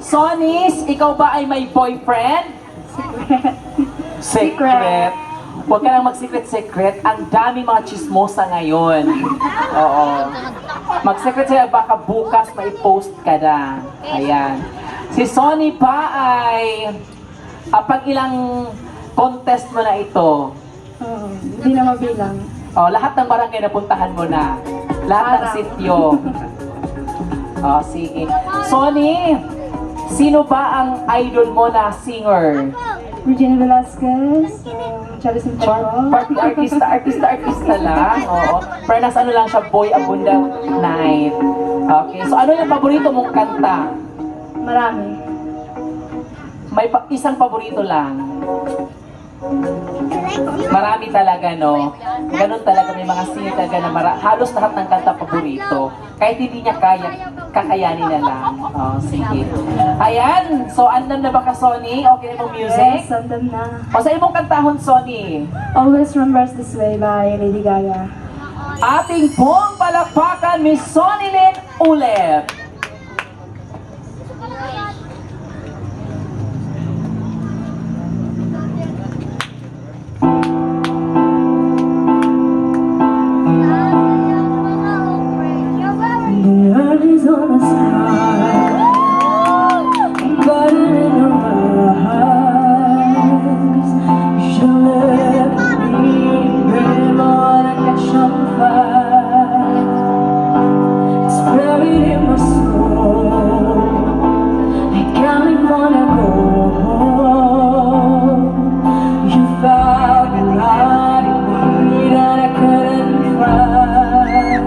Sonis, ikaw ba ay may boyfriend? Secret. Secret. Huwag ka lang mag-secret-secret. Ang daming mga chismosa ngayon. Oo. Mag-secret sila, baka bukas may post ka na. Ayan. Si Sonny pa ay pag ilang contest mo na ito? Oo, hindi na mabilang. Oh, lahat ng barangay napuntahan mo na. Lahat ng sityo. Oh, sige. Sonny, sino ba ang idol mo na singer? Regina Velasquez, Charis Santiago. Party artista lang. Oo. Pero nasa ano lang siya, Boy Abunda Night. Okay, so ano yung paborito mong kanta? Marami. May isang paborito lang. Marami talaga, no? Ganun talaga, may mga singer talaga na halos lahat ng kanta paborito. Kahit hindi niya kaya, kakayanin na lang. Oh, sige. Ayan, so andam na ba ka, Sonny? Okay na mong music? Yes, andam na. O sa imong kantahon, Sonny? Always Remembers This Way by Lady Gaga. Ating buong palakpakan, Miss Sonny Lynn ulit. The earth is on the sky, but in your eyes, you should let me burn more than catch on fire. It's buried in my soul. I can't even wanna go home. You found a light in me that I couldn't find.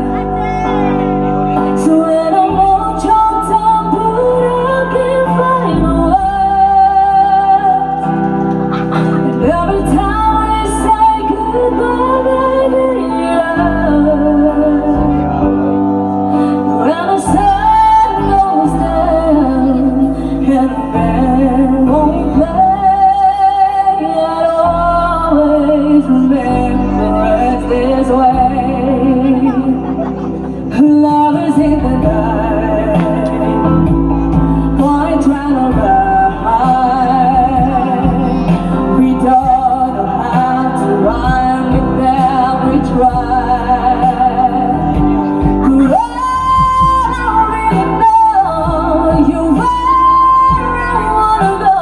So when I'm on your top, but I can't find words. And every time we say goodbye, baby, when the sun goes down and the band won't play, I'll always remember us this way. Love is in the night, boy trying to ride. We don't know how to rhyme, but then we try. But I really know you're where I wanna go.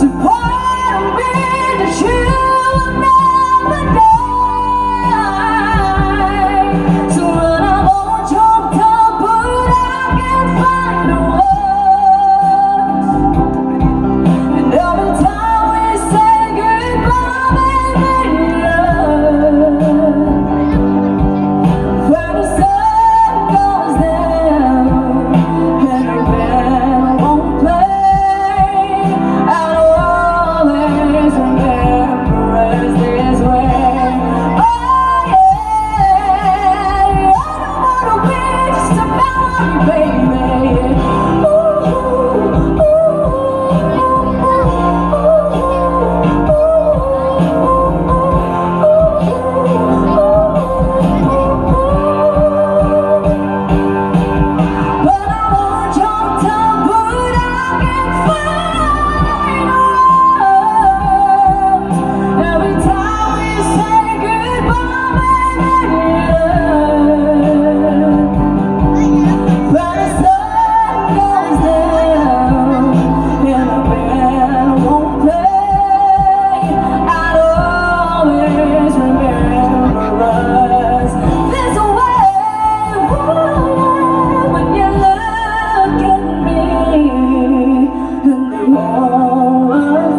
To part of me that you will never know. So when I'm all choked up, but I can't find the words. And every time we say goodbye, baby, when the sun goes down and the band won't play, I'll always remember us this way. Oh yeah, I don't wanna be just a memory, baby. But I want your time, but I can't find words. Every time we say goodbye, baby. When the sun goes down and the band won't play, I'll always remember us this way. When you look at me and the whole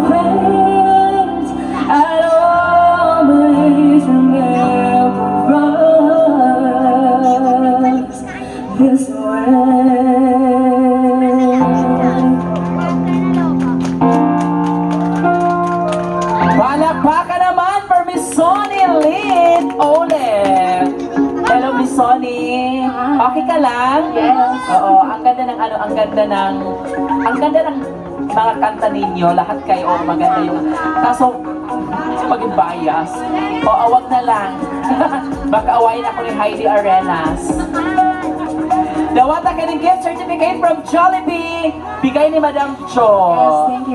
fades, I'll always remember us this way. Palakpakan naman for Miss Sonny Lynn ulit. Hello, Miss Sonny. Okay ka lang? Yes. Oo, ang ganda ng mga kanta ninyo, lahat kayo, maganda yung, kaso, maging bias. O, wag na lang. Baka awayin ako ni Heidi Arenas. Dawata ka ng gift certificate from Jollibee. Bigay ni Madam Cho. Yes, thank you.